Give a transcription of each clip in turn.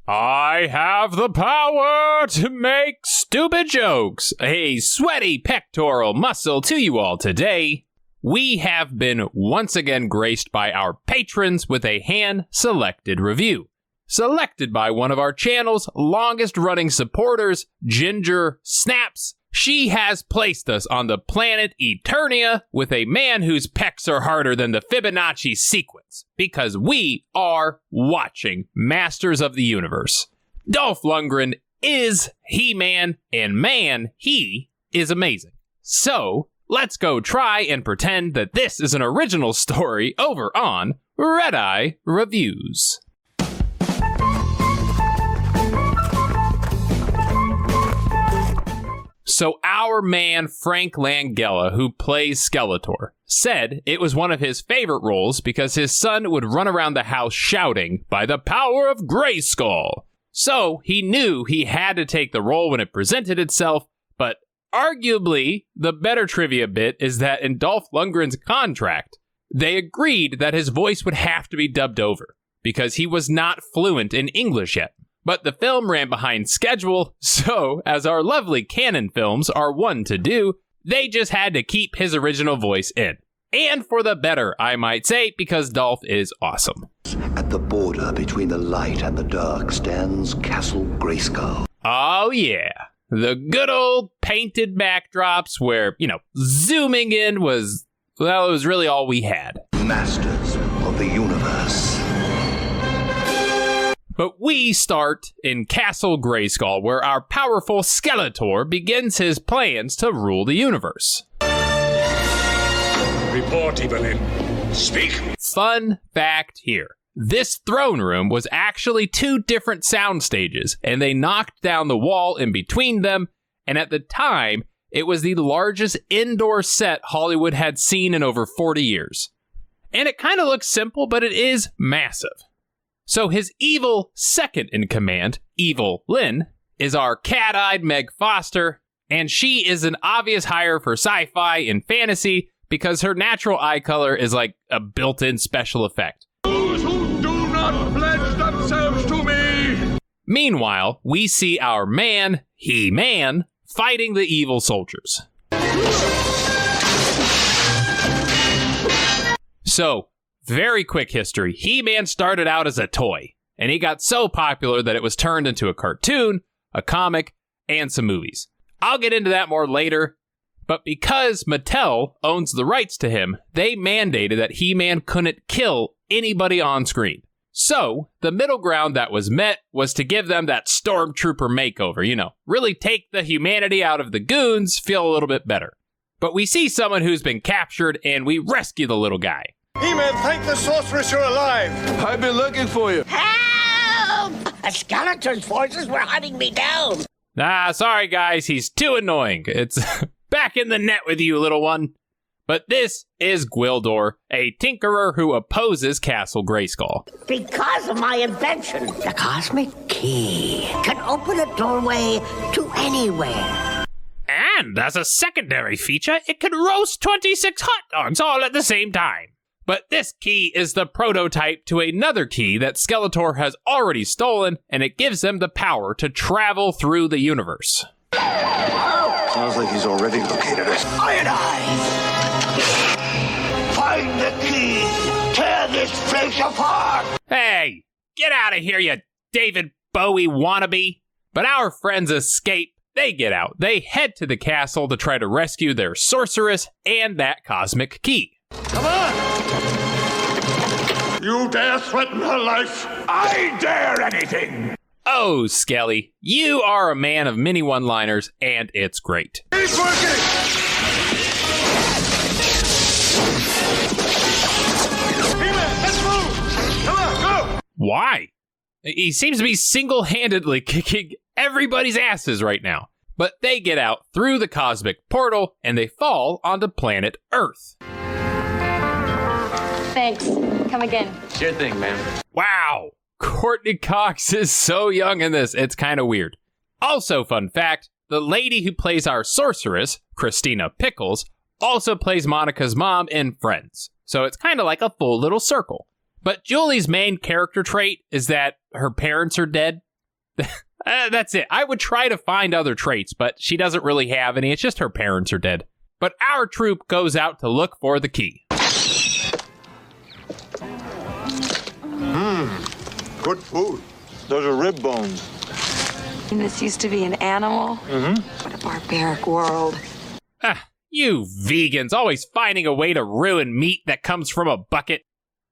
I have the power to make stupid jokes. A sweaty pectoral muscle to you all today. We have been once again graced by our patrons with a hand-selected review. Selected by one of our channel's longest-running supporters, Ginger Snaps. She has placed us on the planet Eternia with a man whose pecs are harder than the Fibonacci sequence, because we are watching Masters of the Universe. Dolph Lundgren is He-Man, and man, he is amazing. So, let's go try and pretend that this is an original story over on Redeye Reviews. So our man Frank Langella, who plays Skeletor, said it was one of his favorite roles because his son would run around the house shouting, "By the power of Grayskull!" So he knew he had to take the role when it presented itself, but arguably the better trivia bit is that in Dolph Lundgren's contract, they agreed that his voice would have to be dubbed over because he was not fluent in English yet. But the film ran behind schedule, so, as our lovely canon films are one to do, they just had to keep his original voice in. And for the better, I might say, because Dolph is awesome. At the border between the light and the dark stands Castle Grayskull. Oh yeah, the good old painted backdrops where, zooming in was, well, it was really all we had. Masters of the Universe. But we start in Castle Grayskull, where our powerful Skeletor begins his plans to rule the universe. Report, Evelyn. Speak. Fun fact here. This throne room was actually 2 different sound stages, and they knocked down the wall in between them, and at the time, it was the largest indoor set Hollywood had seen in over 40 years. And it kind of looks simple, but it is massive. So his evil second in command, Evil Lynn, is our cat-eyed Meg Foster, and she is an obvious hire for sci-fi and fantasy because her natural eye color is like a built-in special effect. Those who do not pledge themselves to me! Meanwhile, we see our man, He-Man, fighting the evil soldiers. So, very quick history. He-Man started out as a toy, and he got so popular that it was turned into a cartoon, a comic, and some movies. I'll get into that more later, but because Mattel owns the rights to him, they mandated that He-Man couldn't kill anybody on screen. So, the middle ground that was met was to give them that Stormtrooper makeover, really take the humanity out of the goons, feel a little bit better. But we see someone who's been captured, and we rescue the little guy. He-Man, thank the sorceress you're alive. I've been looking for you. Help! A skeleton's forces were hunting me down. Sorry guys, he's too annoying. It's back in the net with you, little one. But this is Gwildor, a tinkerer who opposes Castle Grayskull. Because of my invention, the cosmic key can open a doorway to anywhere. And as a secondary feature, it can roast 26 hot dogs all at the same time. But this key is the prototype to another key that Skeletor has already stolen, and it gives him the power to travel through the universe. Sounds like he's already located us. Iron Eyes! Find the key! Tear this place apart! Hey, get out of here, you David Bowie wannabe! But our friends escape. They get out. They head to the castle to try to rescue their sorceress and that cosmic key. Come on! You dare threaten her life? I dare anything! Oh, Skelly, you are a man of many one-liners, and it's great. He's working! He-Man, let's move! Come on, go! Why? He seems to be single-handedly kicking everybody's asses right now. But they get out through the cosmic portal, and they fall onto planet Earth. Thanks. Come again. Sure thing, man. Wow! Courteney Cox is so young in this, it's kind of weird. Also, fun fact, the lady who plays our sorceress, Christina Pickles, also plays Monica's mom in Friends. So it's kind of like a full little circle. But Julie's main character trait is that her parents are dead. That's it. I would try to find other traits, but she doesn't really have any. It's just her parents are dead. But our troop goes out to look for the key. Good food. Those are rib bones. And this used to be an animal? Mm-hmm. What a barbaric world. You vegans, always finding a way to ruin meat that comes from a bucket.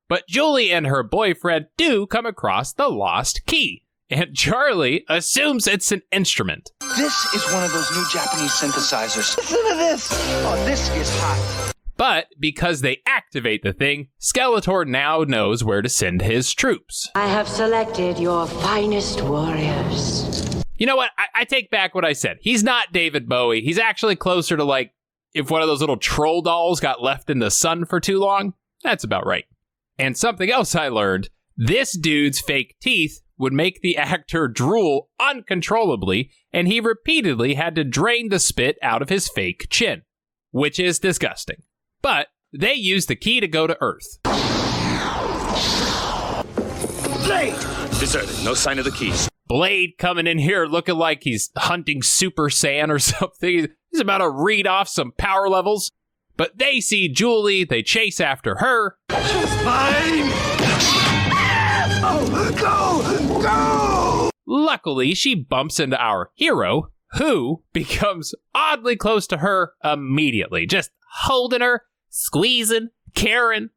But Julie and her boyfriend do come across the lost key, and Charlie assumes it's an instrument. This is one of those new Japanese synthesizers. Listen to this. Oh, this is hot. But because they activate the thing, Skeletor now knows where to send his troops. I have selected your finest warriors. You know what? I take back what I said. He's not David Bowie. He's actually closer to like if one of those little troll dolls got left in the sun for too long. That's about right. And something else I learned, this dude's fake teeth would make the actor drool uncontrollably, and he repeatedly had to drain the spit out of his fake chin, which is disgusting. But they used the key to go to Earth. Blade! Deserted, no sign of the keys. Blade coming in here looking like he's hunting Super Saiyan or something. He's about to read off some power levels. But they see Julie, they chase after her. She's mine! Oh, go! Luckily, she bumps into our hero, who becomes oddly close to her immediately. Just holding her, squeezing, caring.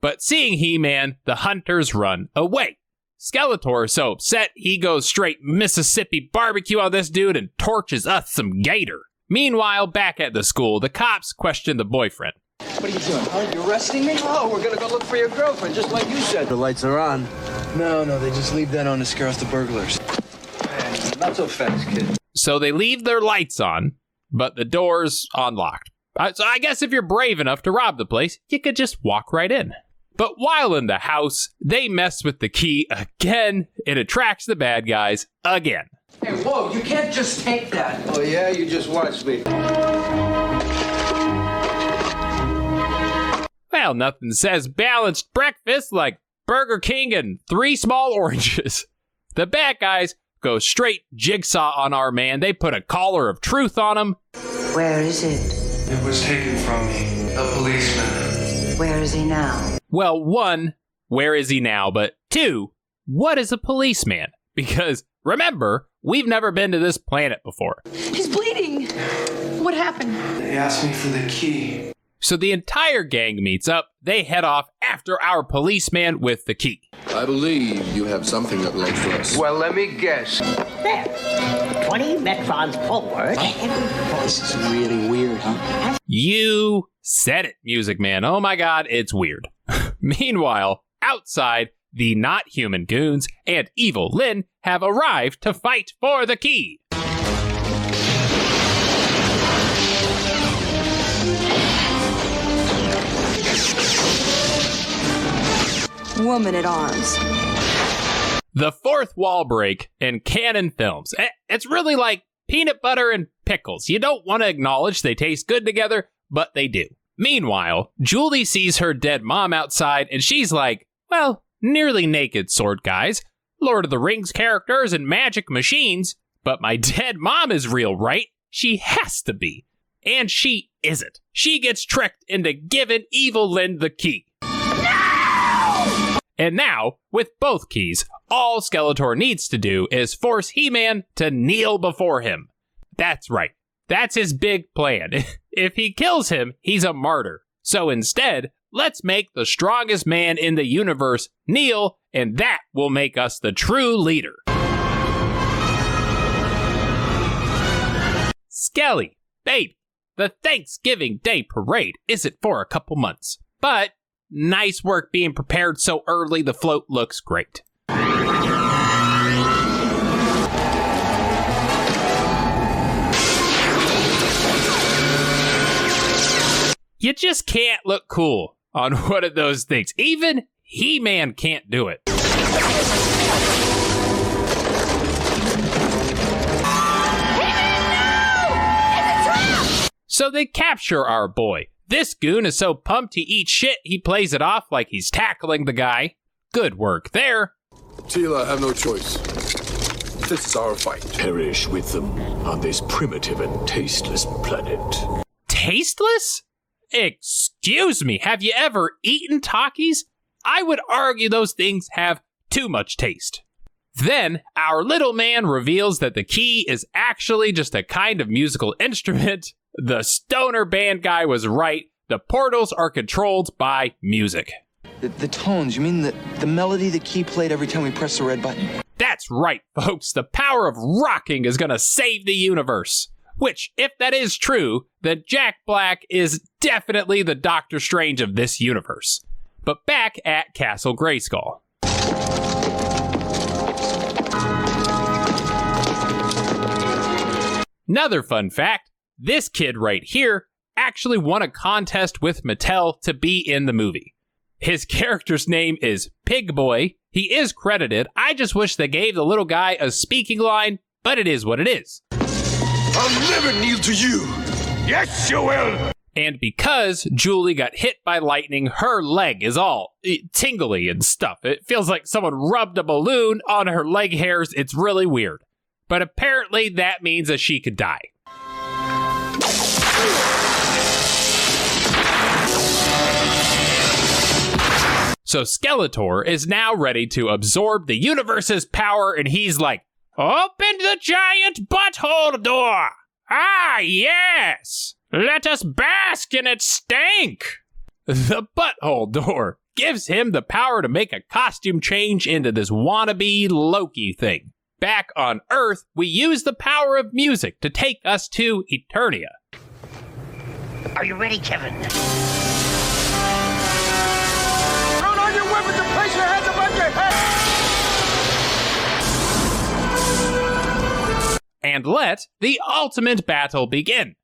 But seeing He-Man, the hunters run away. Skeletor is so upset, he goes straight Mississippi barbecue on this dude and torches us some gator. Meanwhile, back at the school, the cops question the boyfriend. What are you doing? Are you arresting me? Oh, we're gonna go look for your girlfriend, just like you said. The lights are on. No, they just leave that on to scare off the burglars. Man, not so fast, kid. So they leave their lights on, but the door's unlocked. So I guess if you're brave enough to rob the place, you could just walk right in. But while in the house, they mess with the key again. It attracts the bad guys again. Hey, whoa, you can't just take that. Oh, yeah? You just watch me. Well, nothing says balanced breakfast like Burger King and 3 small oranges. The bad guys go straight jigsaw on our man. They put a collar of truth on him. Where is it? It was taken from me. A policeman. Where is he now? Well, 1, where is he now? But 2, what is a policeman? Because remember, we've never been to this planet before. He's bleeding. What happened? They asked me for the key. So the entire gang meets up. They head off after our policeman with the key. I believe you have something that belongs to us. Well, let me guess. There. 20 metrons forward. This is really weird, huh? You said it, Music Man. Oh my god, it's weird. Meanwhile, outside, the not human goons and evil Lynn have arrived to fight for the key. Woman at arms. The fourth wall break in canon films. It's really like peanut butter and pickles. You don't want to acknowledge they taste good together, but they do. Meanwhile, Julie sees her dead mom outside, and she's like, well, nearly naked sword guys, Lord of the Rings characters and magic machines, but my dead mom is real, right? She has to be. And she isn't. She gets tricked into giving evil Lynn the key. And now, with both keys, all Skeletor needs to do is force He-Man to kneel before him. That's right. That's his big plan. If he kills him, he's a martyr. So instead, let's make the strongest man in the universe kneel, and that will make us the true leader. Skelly, babe, the Thanksgiving Day parade isn't for a couple months, but nice work being prepared so early. The float looks great. You just can't look cool on one of those things. Even He-Man can't do it. So they capture our boy. This goon is so pumped he eats shit, he plays it off like he's tackling the guy. Good work there. Tila, have no choice. This is our fight. Perish with them on this primitive and tasteless planet. Tasteless? Excuse me, have you ever eaten Takis? I would argue those things have too much taste. Then, our little man reveals that the key is actually just a kind of musical instrument. The stoner band guy was right. The portals are controlled by music. The tones, you mean the melody the key played every time we pressed the red button? That's right, folks. The power of rocking is gonna save the universe. Which, if that is true, then Jack Black is definitely the Doctor Strange of this universe. But back at Castle Grayskull. Another fun fact, this kid right here actually won a contest with Mattel to be in the movie. His character's name is Pig Boy. He is credited. I just wish they gave the little guy a speaking line, but it is what it is. I'll never kneel to you. Yes, you will. And because Julie got hit by lightning, her leg is all tingly and stuff. It feels like someone rubbed a balloon on her leg hairs. It's really weird. But apparently that means that she could die. So Skeletor is now ready to absorb the universe's power, and he's like, "Open the giant butthole door! Ah, yes! Let us bask in its stank!" The butthole door gives him the power to make a costume change into this wannabe Loki thing. Back on Earth, we use the power of music to take us to Eternia. Are you ready, Kevin? Throw down your weapons and place your hands above your head. And let the ultimate battle begin.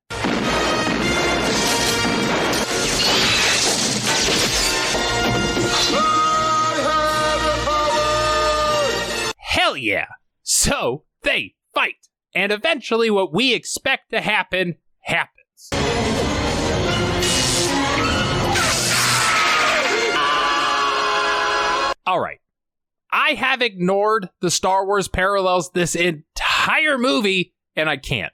Hell yeah! So they fight, and eventually what we expect to happen happens. Alright, I have ignored the Star Wars parallels this entire movie, and I can't.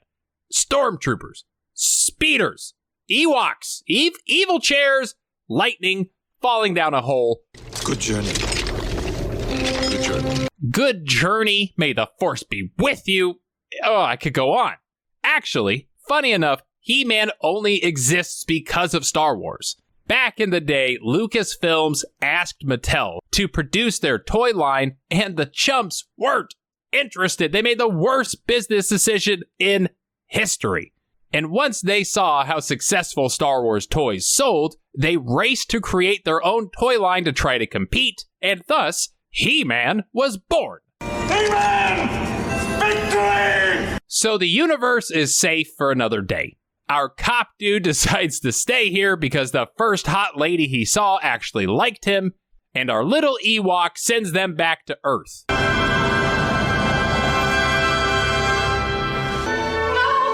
Stormtroopers, speeders, Ewoks, evil chairs, lightning, falling down a hole. Good journey. Good journey. Good journey. May the Force be with you. Oh, I could go on. Actually, funny enough, He-Man only exists because of Star Wars. Back in the day, Lucasfilms asked Mattel to produce their toy line, and the chumps weren't interested. They made the worst business decision in history. And once they saw how successful Star Wars toys sold, they raced to create their own toy line to try to compete, and thus, He-Man was born. He-Man! Victory! So the universe is safe for another day. Our cop dude decides to stay here because the first hot lady he saw actually liked him, and our little Ewok sends them back to Earth. No,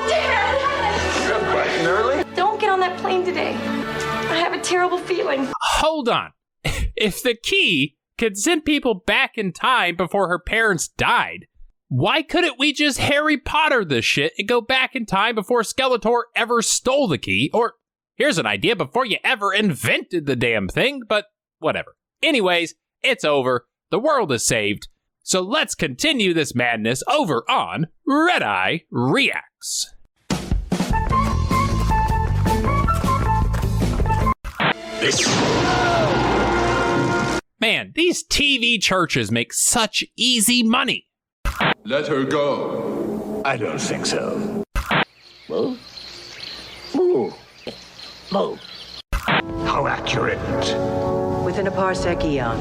Dad! You're bright and early? Don't get on that plane today. I have a terrible feeling. Hold on. If the key could send people back in time before her parents died, why couldn't we just Harry Potter this shit and go back in time before Skeletor ever stole the key? Or, here's an idea, before you ever invented the damn thing, but whatever. Anyways, it's over. The world is saved. So let's continue this madness over on Redeye Reacts. Man, these TV churches make such easy money. Let her go. I don't think so. Move. Move. Move. How accurate? Within a parsec eon.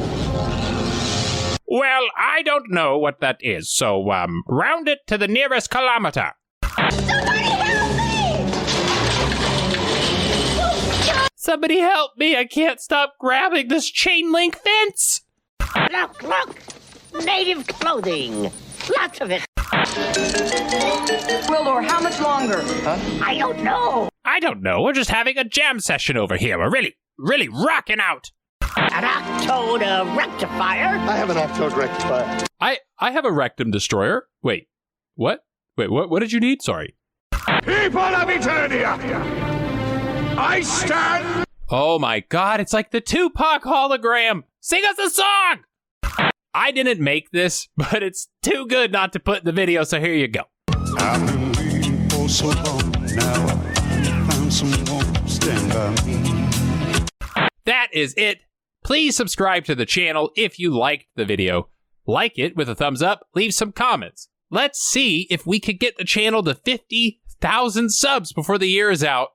Well, I don't know what that is, so, round it to the nearest kilometer. Somebody help me! Somebody help me! I can't stop grabbing this chain link fence! Look, look! Native clothing! Lots of it! Wildor, how much longer? Huh? I don't know. I don't know. We're just having a jam session over here. We're really rocking out. An octode rectifier? I have an octode rectifier. I have a rectum destroyer. Wait, what? What did you need? Sorry. People of Eternia, I stand. Oh my God, it's like the Tupac hologram. Sing us a song. I didn't make this, but it's too good not to put in the video, so here you go. I've been waiting for so long now. I found someone stand by me. That is it. Please subscribe to the channel if you liked the video. Like it with a thumbs up, leave some comments. Let's see if we could get the channel to 50,000 subs before the year is out.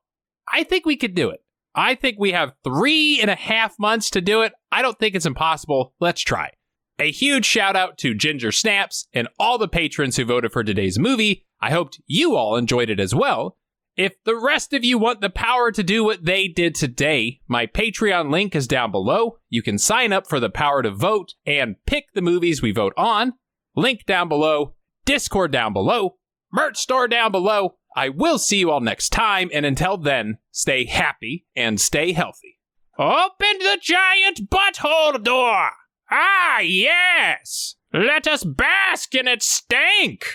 I think we could do it. I think we have 3.5 months to do it. I don't think it's impossible. Let's try. A huge shout out to Ginger Snaps and all the patrons who voted for today's movie. I hoped you all enjoyed it as well. If the rest of you want the power to do what they did today, my Patreon link is down below. You can sign up for the power to vote and pick the movies we vote on. Link down below, Discord down below, merch store down below. I will see you all next time, and until then, stay happy and stay healthy. Open the giant butthole door! Ah, yes! Let us bask in its stank!